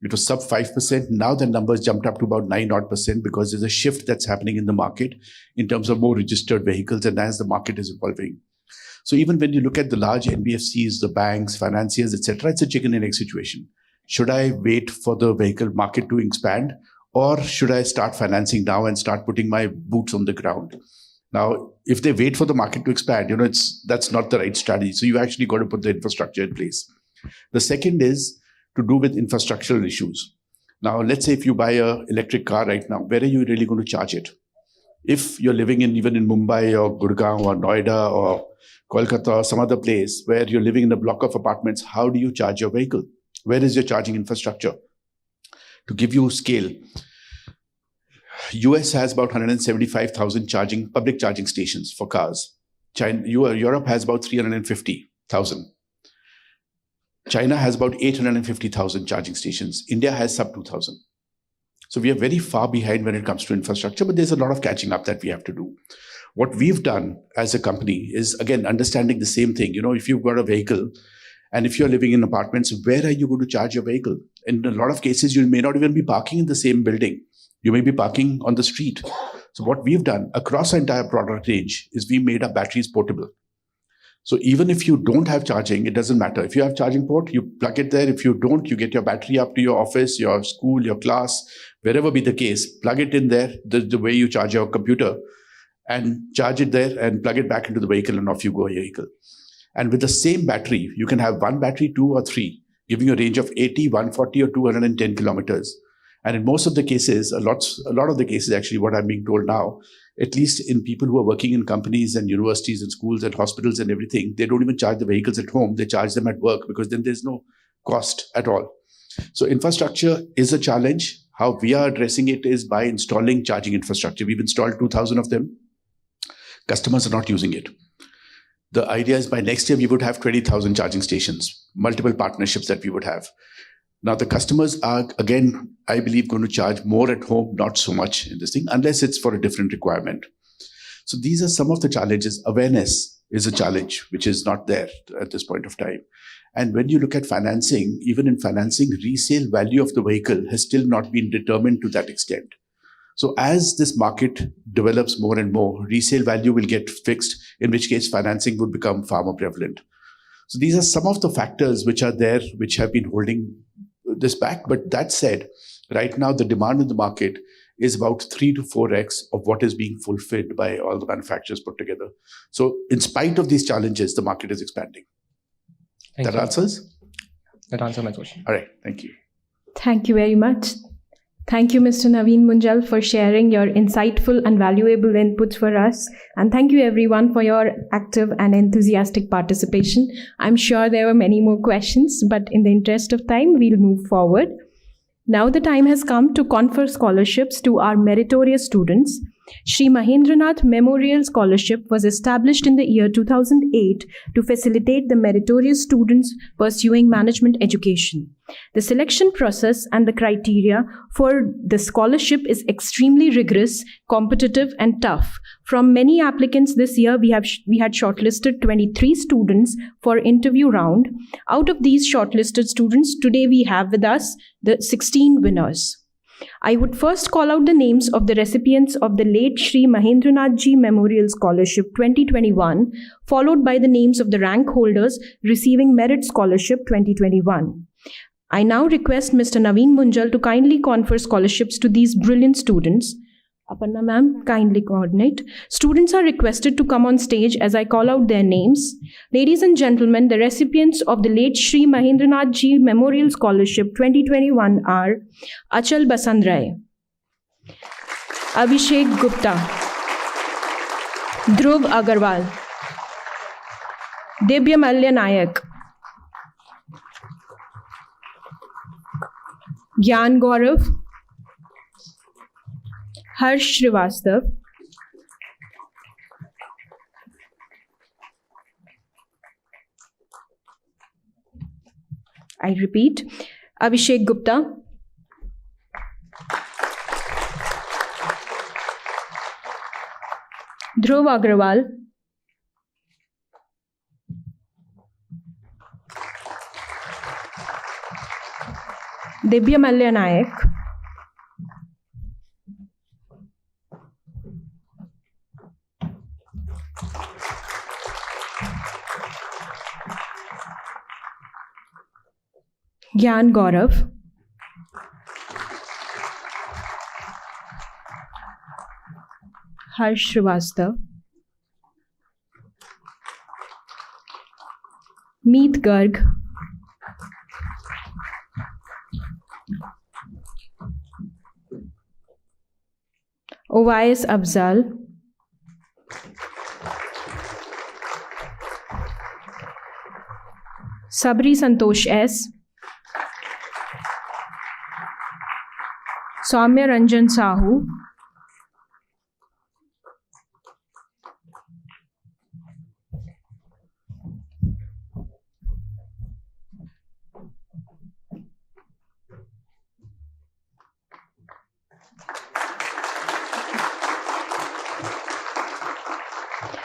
Speaker 3: It was sub 5%. Now the numbers jumped up to about 9% because there's a shift that's happening in the market in terms of more registered vehicles and as the market is evolving. So even when you look at the large NBFCs, the banks, financiers, etc., it's a chicken and egg situation. Should I wait for the vehicle market to expand? Or should I start financing now and start putting my boots on the ground? Now, if they wait for the market to expand, you know, that's not the right strategy. So you actually got to put the infrastructure in place. The second is to do with infrastructural issues. Now, let's say if you buy an electric car right now, where are you really going to charge it? If you're living even in Mumbai or Gurgaon or Noida or Kolkata or some other place where you're living in a block of apartments, how do you charge your vehicle? Where is your charging infrastructure? To give you scale, US has about 175,000 public charging stations for cars. Europe has about 350,000. China has about 850,000 charging stations. India has sub 2,000. So we are very far behind when it comes to infrastructure, but there's a lot of catching up that we have to do. What we've done as a company is, again, understanding the same thing. You know, if you've got a vehicle, and if you're living in apartments, where are you going to charge your vehicle? In a lot of cases, you may not even be parking in the same building. You may be parking on the street. So what we've done across our entire product range is we made our batteries portable. So even if you don't have charging, it doesn't matter. If you have charging port, you plug it there. If you don't, you get your battery up to your office, your school, your class, wherever be the case, plug it in there, the way you charge your computer, and charge it there and plug it back into the vehicle and off you go your vehicle. And with the same battery, you can have one battery, two or three, giving you a range of 80, 140 or 210 kilometers. And in most of the cases, a lot of the cases actually, what I'm being told now, at least in people who are working in companies and universities and schools and hospitals and everything, they don't even charge the vehicles at home. They charge them at work because then there's no cost at all. So infrastructure is a challenge. How we are addressing it is by installing charging infrastructure. We've installed 2,000 of them. Customers are not using it. The idea is by next year, we would have 20,000 charging stations, multiple partnerships that we would have. Now, the customers are, again, I believe, going to charge more at home, not so much in this thing, unless it's for a different requirement. So these are some of the challenges. Awareness is a challenge, which is not there at this point of time. And when you look at financing, even in financing, resale value of the vehicle has still not been determined to that extent. So as this market develops more and more, resale value will get fixed, in which case financing would become far more prevalent. So these are some of the factors which are there, which have been holding this back. But that said, Right now, the demand in the market is about 3 to 4x of what is being fulfilled by all the manufacturers put together. So in spite of these challenges, the market is expanding.
Speaker 7: Thank
Speaker 3: That
Speaker 7: you.
Speaker 3: answers?
Speaker 7: That answers my question.
Speaker 3: All right, thank you.
Speaker 1: Thank you very much. Thank you, Mr. Naveen Munjal, for sharing your insightful and valuable inputs for us. And thank you, everyone, for your active and enthusiastic participation. I'm sure there were many more questions, but in the interest of time, we'll move forward. Now the time has come to confer scholarships to our meritorious students. Shri Mahendra Nath Memorial Scholarship was established in the year 2008 to facilitate the meritorious students pursuing management education. The selection process and the criteria for the scholarship is extremely rigorous, competitive, and tough. From many applicants this year, we had shortlisted 23 students for interview round. Out of these shortlisted students, today we have with us the 16 winners. I would first call out the names of the recipients of the late Shri Mahendra Nath Ji Memorial Scholarship 2021, followed by the names of the rank holders receiving Merit Scholarship 2021. I now request Mr. Naveen Munjal to kindly confer scholarships to these brilliant students. Aparna ma'am, kindly coordinate. Students are requested to come on stage as I call out their names. Ladies and gentlemen, the recipients of the late Shri Mahendra Nath Ji Memorial Scholarship 2021 are Achal Basandray, Abhishek Gupta, Dhruv Agarwal, Debya Malya Nayak, Gyan Gaurav, Harsh Srivastav, I repeat, Abhishek Gupta, Dhruv Agrawal, Debya Malya Nayak, Gyan Gaurav, Harsh Srivastav, Meet Garg, Owais Afzal, Sabri Santosh S, Soumya Ranjan Sahu,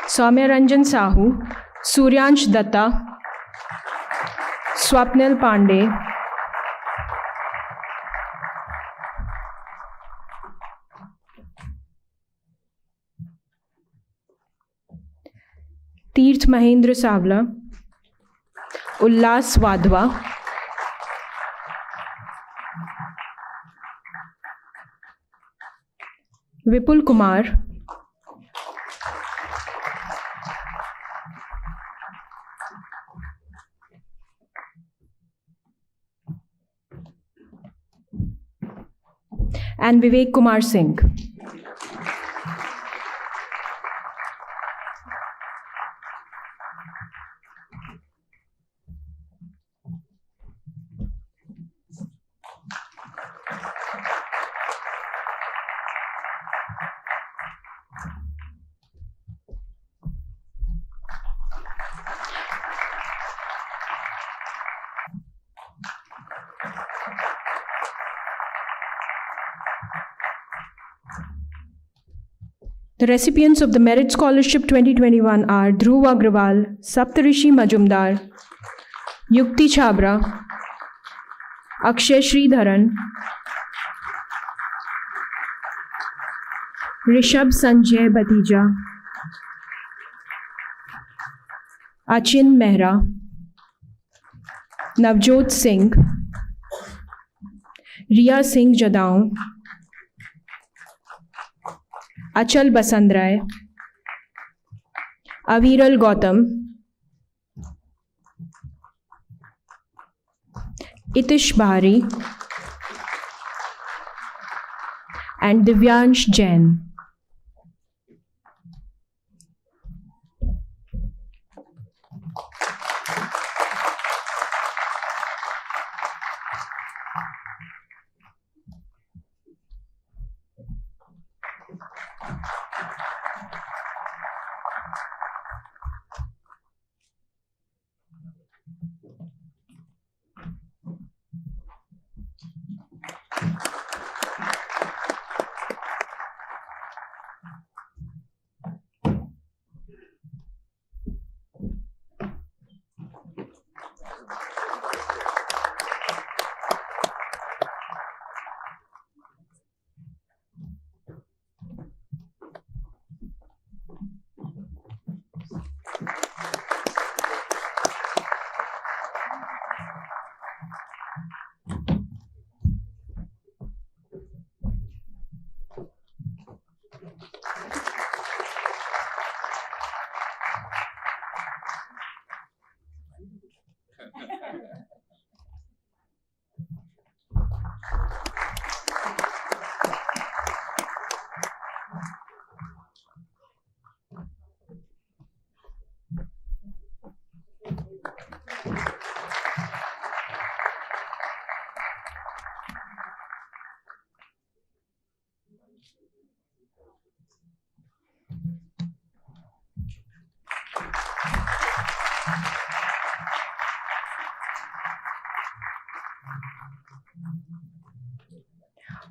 Speaker 1: Soumya Ranjan Sahu, Suryansh Datta, Swapnil Pandey, Tirth Mahendra Savla, Ullas Wadhwa, Vipul Kumar, and Vivek Kumar Singh. The recipients of the Merit Scholarship 2021 are Dhruv Agrawal, Saptarishi Majumdar, Yukti Chabra, Akshay Sridharan, Rishabh Sanjay Batija, Achin Mehra, Navjot Singh, Riya Singh Jadaon, Achal Basandray, Aviral Gautam, Itish Bahari, and Divyansh Jain.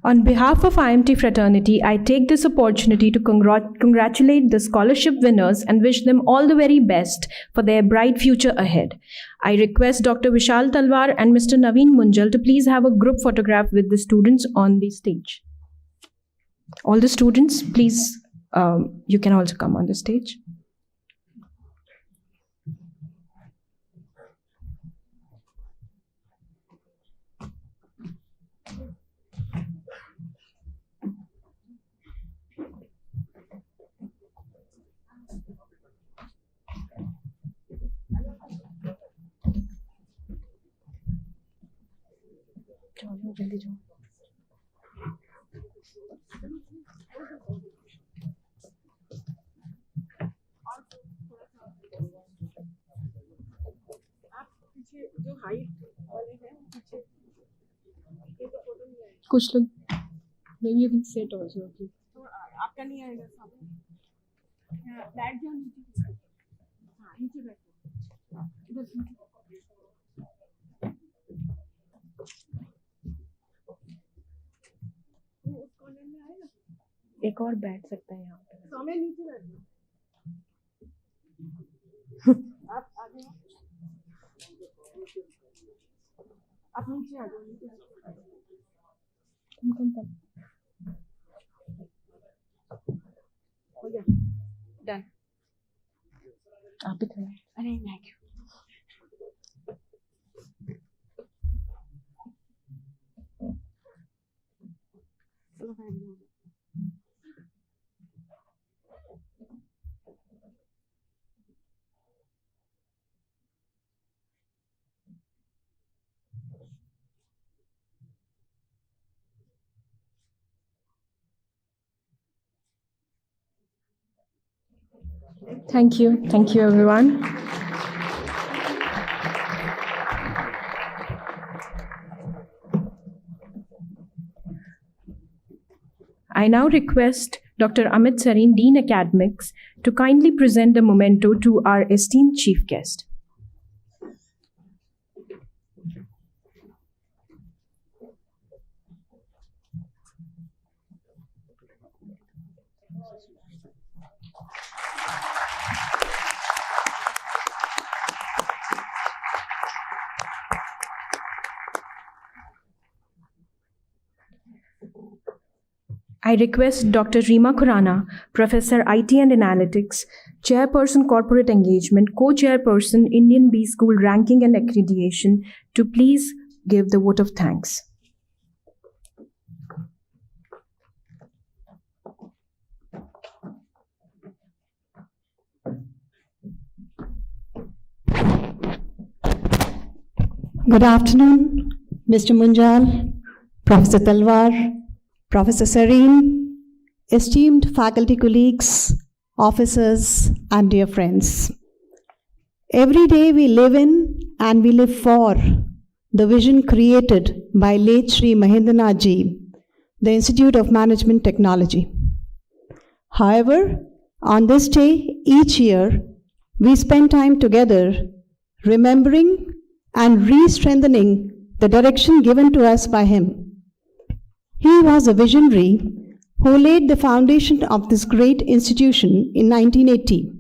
Speaker 1: On behalf of IMT fraternity, I take this opportunity to congratulate the scholarship winners and wish them all the very best for their bright future ahead. I request Dr. Vishal Talwar and Mr. Naveen Munjal to please have a group photograph with the students on the stage. All the students, please, you can also come on the stage. जल्दी जाओ। कुछ लोग maybe you can sit also.
Speaker 8: आपका नहीं आएगा सामने। बैठ जाओ नीचे। हाँ नीचे बैठो। इधर
Speaker 1: एक और बैठ सकता है यहाँ पे।
Speaker 8: सामने नीचे बैठो। आप आगे आप नीचे आ जाओ।
Speaker 1: कम
Speaker 8: हो गया डन।
Speaker 1: आप भी खड़ा।
Speaker 8: अरे मैं क्यों चलो बैठ जाओ।
Speaker 1: Thank you. Thank you, everyone. I now request Dr. Amit Sareen, Dean Academics, to kindly present the memento to our esteemed chief guest. I request Dr. Reema Khurana, Professor IT and Analytics, Chairperson Corporate Engagement, Co-Chairperson Indian B School Ranking and Accreditation, to please give the vote of thanks.
Speaker 9: Good afternoon, Mr. Munjal, Professor Talwar, Professor Sareen, esteemed faculty colleagues, officers, and dear friends. Every day we live in and we live for the vision created by late Shri Mahendra Nath ji, the Institute of Management Technology. However, on this day, each year, we spend time together remembering and re-strengthening the direction given to us by him. He was a visionary who laid the foundation of this great institution in 1980,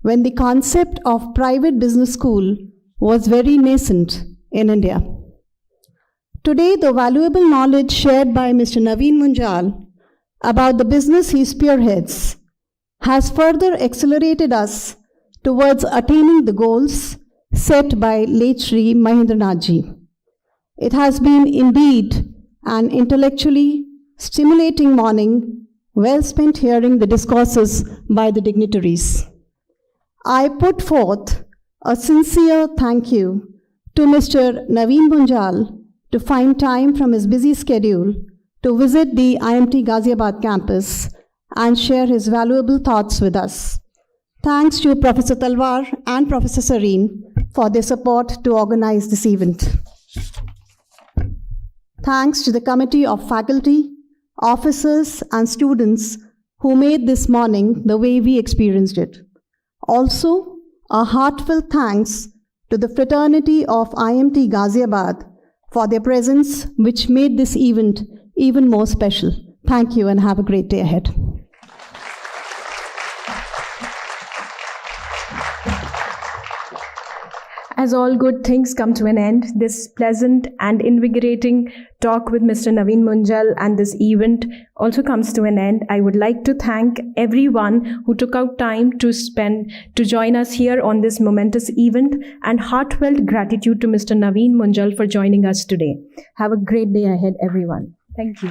Speaker 9: when the concept of private business school was very nascent in India. Today, the valuable knowledge shared by Mr. Naveen Munjal about the business he spearheads has further accelerated us towards attaining the goals set by late Shri Mahendra Nath ji. It has been indeed an intellectually stimulating morning, well spent hearing the discourses by the dignitaries. I put forth a sincere thank you to Mr. Naveen Munjal to find time from his busy schedule to visit the IMT Ghaziabad campus and share his valuable thoughts with us. Thanks to Professor Talwar and Professor Sareen for their support to organize this event. Thanks to the committee of faculty, officers, and students who made this morning the way we experienced it. Also, a heartfelt thanks to the fraternity of IMT Ghaziabad for their presence, which made this event even more special. Thank you and have a great day ahead.
Speaker 1: As all good things come to an end, this pleasant and invigorating talk with Mr. Naveen Munjal and this event also comes to an end. I would like to thank everyone who took out time to join us here on this momentous event, and heartfelt gratitude to Mr. Naveen Munjal for joining us today. Have a great day ahead, everyone. Thank you.